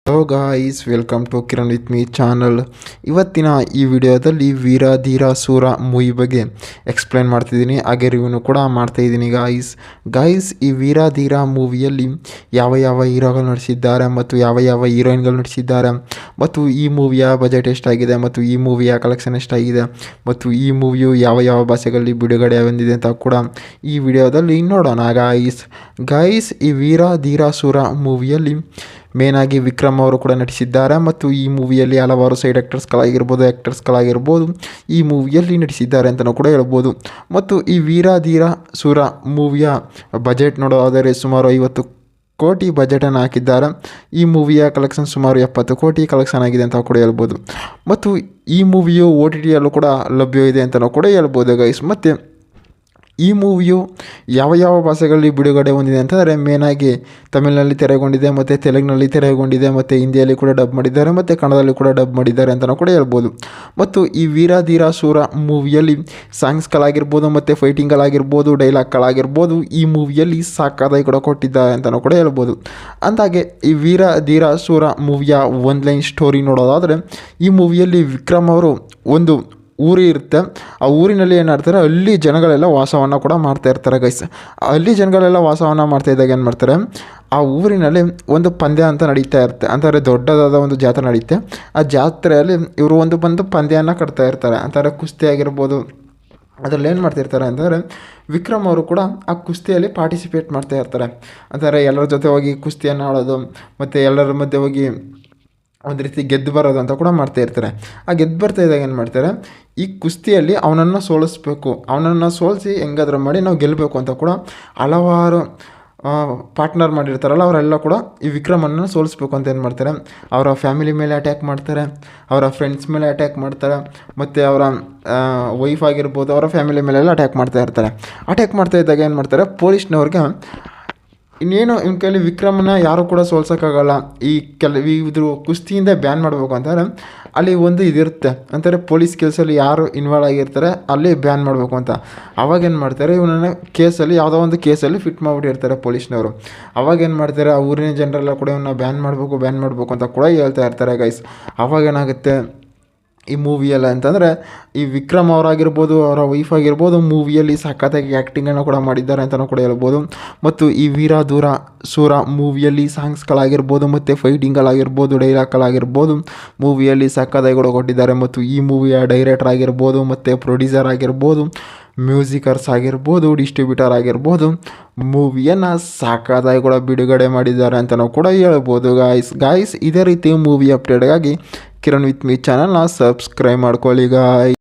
Hello guys, welcome to Kiran with me channel. ಇವತ್ತಿನ ಈ ವಿಡಿಯೋದಲ್ಲಿ ವೀರ ಧೀರ ಶೂರ ಮೂವಿ ಬಗ್ಗೆ ಎಕ್ಸ್ಪ್ಲೈನ್ ಮಾಡ್ತಿದ್ದೀನಿ, ಹಾಗೆ ರಿವ್ಯೂನು ಕೂಡ ಮಾಡ್ತಾಯಿದ್ದೀನಿ. ಗಾಯ್ಸ್ ಈ ವೀರ ಧೀರ ಮೂವಿಯಲ್ಲಿ ಯಾವ ಯಾವ ಹೀರೋಗಳು ನಟಿಸಿದ್ದಾರೆ ಮತ್ತು ಯಾವ ಯಾವ ಹೀರೋಯಿನ್ಗಳು ನಟಿಸಿದ್ದಾರೆ, ಮತ್ತು ಈ ಮೂವಿಯ ಬಜೆಟ್ ಎಷ್ಟಾಗಿದೆ, ಮತ್ತು ಈ ಮೂವಿಯ ಕಲೆಕ್ಷನ್ ಎಷ್ಟಾಗಿದೆ, ಮತ್ತು ಈ ಮೂವಿಯು ಯಾವ ಯಾವ ಭಾಷೆಗಳಲ್ಲಿ ಬಿಡುಗಡೆ ಹೊಂದಿದೆ ಅಂತ ಕೂಡ ಈ ವಿಡಿಯೋದಲ್ಲಿ ನೋಡೋಣ. ಗಾಯ್ಸ್ ಈ ವೀರ ಧೀರ ಶೂರ ಮೂವಿಯಲ್ಲಿ ಮೇನಾಗಿ ವಿಕ್ರಮ್ ಅವರು ಕೂಡ ನಟಿಸಿದ್ದಾರೆ, ಮತ್ತು ಈ ಮೂವಿಯಲ್ಲಿ ಹಲವಾರು ಸೈಡ್ ಆ್ಯಕ್ಟರ್ಸ್ಗಳಾಗಿರ್ಬೋದು ಈ ಮೂವಿಯಲ್ಲಿ ನಟಿಸಿದ್ದಾರೆ ಅಂತಲೂ ಕೂಡ ಹೇಳ್ಬೋದು. ಮತ್ತು ಈ ವೀರ ಧೀರ ಶೂರ ಮೂವಿಯ ಬಜೆಟ್ ನೋಡೋದಾದರೆ ಸುಮಾರು 50 ಕೋಟಿ ಬಜೆಟನ್ನು ಹಾಕಿದ್ದಾರೆ. ಈ ಮೂವಿಯ ಕಲೆಕ್ಷನ್ ಸುಮಾರು 70 ಕೋಟಿ ಕಲೆಕ್ಷನ್ ಆಗಿದೆ ಅಂತ ಕೂಡ ಹೇಳ್ಬೋದು. ಮತ್ತು ಈ ಮೂವಿಯು OTTಯಲ್ಲೂ ಕೂಡ ಲಭ್ಯವಿದೆ ಅಂತಲೂ ಕೂಡ ಹೇಳ್ಬೋದು ಗೈಸ್. ಮತ್ತು ಈ ಮೂವಿಯು ಯಾವ ಯಾವ ಭಾಷೆಗಳಲ್ಲಿ ಬಿಡುಗಡೆ ಹೊಂದಿದೆ ಅಂತಂದರೆ ಮೇನಾಗಿ ತಮಿಳಿನಲ್ಲಿ ತೆರೆಗೊಂಡಿದೆ, ಮತ್ತು ತೆಲುಗಿನಲ್ಲಿ ತೆರೆಗೊಂಡಿದೆ, ಮತ್ತು ಹಿಂದಿಯಲ್ಲಿ ಕೂಡ ಡಬ್ ಮಾಡಿದ್ದಾರೆ, ಮತ್ತು ಕನ್ನಡದಲ್ಲಿ ಕೂಡ ಡಬ್ ಮಾಡಿದ್ದಾರೆ ಅಂತಲೂ ಕೂಡ ಹೇಳ್ಬೋದು. ಮತ್ತು ಈ ವೀರ ಧೀರ ಶೂರ ಮೂವಿಯಲ್ಲಿ ಸಾಂಗ್ಸ್ಗಳಾಗಿರ್ಬೋದು, ಮತ್ತು ಫೈಟಿಂಗ್ಗಳಾಗಿರ್ಬೋದು, ಡೈಲಾಗ್ಗಳಾಗಿರ್ಬೋದು ಈ ಮೂವಿಯಲ್ಲಿ ಸಾಕಾದಾಗಿ ಕೂಡ ಕೊಟ್ಟಿದ್ದಾರೆ ಅಂತಲೂ ಕೂಡ ಹೇಳ್ಬೋದು. ಅಂದಾಗೆ ಈ ವೀರ ಧೀರ ಶೂರ ಮೂವಿಯ ಒಂದು ಲೈನ್ ಸ್ಟೋರಿ ನೋಡೋದಾದರೆ, ಈ ಮೂವಿಯಲ್ಲಿ ವಿಕ್ರಮ್ ಅವರು ಒಂದು ಊರು ಇರುತ್ತೆ, ಆ ಊರಿನಲ್ಲಿ ಏನು ಮಾಡ್ತಾರೆ, ಹಳ್ಳಿ ಜನಗಳೆಲ್ಲ ವಾಸವನ್ನು ಕೂಡ ಮಾಡ್ತಾಯಿರ್ತಾರೆ ಗೈಸ್. ಹಳ್ಳಿ ಜನಗಳೆಲ್ಲ ವಾಸವನ್ನು ಮಾಡ್ತಾಯಿದ್ದಾಗ ಏನು ಮಾಡ್ತಾರೆ, ಆ ಊರಿನಲ್ಲಿ ಒಂದು ಪಂದ್ಯ ಅಂತ ನಡೀತಾ ಇರುತ್ತೆ, ಅಂದರೆ ದೊಡ್ಡದಾದ ಒಂದು ಜಾತ್ರೆ ನಡೆಯುತ್ತೆ. ಆ ಜಾತ್ರೆಯಲ್ಲಿ ಇವರು ಬಂದು ಪಂದ್ಯನ ಕಟ್ತಾ ಇರ್ತಾರೆ, ಅಂತಾರೆ ಕುಸ್ತಿ ಆಗಿರ್ಬೋದು. ಅದರಲ್ಲಿ ಏನು ಮಾಡ್ತಿರ್ತಾರೆ ಅಂತಂದರೆ ವಿಕ್ರಮ್ ಅವರು ಕೂಡ ಆ ಕುಸ್ತಿಯಲ್ಲಿ ಪಾರ್ಟಿಸಿಪೇಟ್ ಮಾಡ್ತಾ ಇರ್ತಾರೆ, ಅಂದರೆ ಎಲ್ಲರ ಜೊತೆ ಹೋಗಿ ಕುಸ್ತಿಯನ್ನು ಆಡೋದು, ಮತ್ತು ಎಲ್ಲರ ಮಧ್ಯೆ ಹೋಗಿ ಒಂದು ರೀತಿ ಗೆದ್ದು ಬರೋದು ಅಂತ ಕೂಡ ಮಾಡ್ತಾ ಇರ್ತಾರೆ. ಆ ಗೆದ್ದು ಬರ್ತಾ ಇದ್ದಾಗ ಏನು ಮಾಡ್ತಾರೆ, ಈ ಕುಸ್ತಿಯಲ್ಲಿ ಅವನನ್ನು ಸೋಲಿಸ್ಬೇಕು, ಅವನನ್ನು ಸೋಲಿಸಿ ಹೆಂಗಾದ್ರೂ ಮಾಡಿ ನಾವು ಗೆಲ್ಲಬೇಕು ಅಂತ ಕೂಡ ಹಲವಾರು ಪಾರ್ಟ್ನರ್ ಮಾಡಿರ್ತಾರಲ್ಲ ಅವರೆಲ್ಲ ಕೂಡ ಈ ವಿಕ್ರಮನ್ನು ಸೋಲಿಸ್ಬೇಕು ಅಂತ ಏನು ಮಾಡ್ತಾರೆ, ಅವರ ಫ್ಯಾಮಿಲಿ ಮೇಲೆ ಅಟ್ಯಾಕ್ ಮಾಡ್ತಾರೆ, ಅವರ ಫ್ರೆಂಡ್ಸ್ ಮೇಲೆ ಅಟ್ಯಾಕ್ ಮಾಡ್ತಾರೆ, ಮತ್ತು ಅವರ ವೈಫ್ ಆಗಿರ್ಬೋದು ಅವರ ಫ್ಯಾಮಿಲಿ ಮೇಲೆಲ್ಲ ಅಟ್ಯಾಕ್ ಮಾಡ್ತಾ ಇರ್ತಾರೆ. ಅಟ್ಯಾಕ್ ಮಾಡ್ತಾ ಇದ್ದಾಗ ಏನು ಮಾಡ್ತಾರೆ, ಪೊಲೀಸ್ನವ್ರಿಗೆ ಇನ್ನೇನು ಇವನ ಕೈಲಿ ವಿಕ್ರಮನ ಯಾರೂ ಕೂಡ ಸೋಲ್ಸೋಕ್ಕಾಗಲ್ಲ, ಇದ್ರ ಕುಸ್ತಿಯಿಂದ ಬ್ಯಾನ್ ಮಾಡಬೇಕು ಅಂತಾರೆ. ಅಲ್ಲಿ ಒಂದು ಇದಿರುತ್ತೆ ಅಂತಾರೆ, ಪೊಲೀಸ್ ಕೇಸಲ್ಲಿ ಯಾರು ಇನ್ವಾಲ್ವ್ ಆಗಿರ್ತಾರೆ ಅಲ್ಲಿ ಬ್ಯಾನ್ ಮಾಡಬೇಕು ಅಂತ. ಅವಾಗೇನು ಮಾಡ್ತಾರೆ, ಇವನನ್ನು ಕೇಸಲ್ಲಿ ಯಾವುದೋ ಒಂದು ಕೇಸಲ್ಲಿ ಫಿಟ್ ಮಾಡಿಬಿಟ್ಟಿರ್ತಾರೆ ಪೊಲೀಸ್ನವರು. ಅವಾಗೇನು ಮಾಡ್ತಾರೆ, ಆ ಊರಿನ ಜನರೆಲ್ಲ ಕೂಡ ಇವನ್ನ ಬ್ಯಾನ್ ಮಾಡಬೇಕು ಅಂತ ಕೂಡ ಹೇಳ್ತಾ ಇರ್ತಾರೆ ಗೈಸ್. ಅವಾಗೇನಾಗುತ್ತೆ ಈ ಮೂವಿಯಲ್ಲ ಅಂತಂದರೆ, ಈ ವಿಕ್ರಮ್ ಅವರಾಗಿರ್ಬೋದು ಅವರ ವೈಫ್ ಆಗಿರ್ಬೋದು ಮೂವಿಯಲ್ಲಿ ಸಖತ್ತಾಗಿ ಆ್ಯಕ್ಟಿಂಗನ್ನು ಕೂಡ ಮಾಡಿದ್ದಾರೆ ಅಂತಲೂ ಕೂಡ ಹೇಳ್ಬೋದು. ಮತ್ತು ಈ ವೀರ ಧೀರ ಶೂರ ಮೂವಿಯಲ್ಲಿ ಸಾಂಗ್ಸ್ಗಳಾಗಿರ್ಬೋದು, ಮತ್ತು ಫೈಟಿಂಗ್ಗಳಾಗಿರ್ಬೋದು, ಡೈಲಾಗ್ಗಳಾಗಿರ್ಬೋದು ಮೂವಿಯಲ್ಲಿ ಸಖತ್ತಾಗಿ ಕೂಡ ಕೊಟ್ಟಿದ್ದಾರೆ. ಮತ್ತು ಈ ಮೂವಿಯ ಡೈರೆಕ್ಟರ್ ಆಗಿರ್ಬೋದು, ಮತ್ತು ಪ್ರೊಡ್ಯೂಸರ್ ಆಗಿರ್ಬೋದು, ಮ್ಯೂಸಿಕರ್ಸ್ ಆಗಿರ್ಬೋದು, ಡಿಸ್ಟ್ರಿಬ್ಯೂಟರ್ ಆಗಿರ್ಬೋದು ಮೂವಿಯನ್ನು ಸಾಕಾದಾಗಿ ಕೂಡ ಬಿಡುಗಡೆ ಮಾಡಿದ್ದಾರೆ ಅಂತಲೂ ಕೂಡ ಹೇಳ್ಬೋದು ಗಾಯ್ಸ್. ಇದೇ ರೀತಿ ಮೂವಿ ಅಪ್ಡೇಟ್ಗಾಗಿ ಕಿರಣ್ ವಿತ್ ಮೀ ಚಾನಲ್ನ ಸಬ್ಸ್ಕ್ರೈಬ್ ಮಾಡ್ಕೊಳ್ಳಿ ಗಾಯ್ಸ್.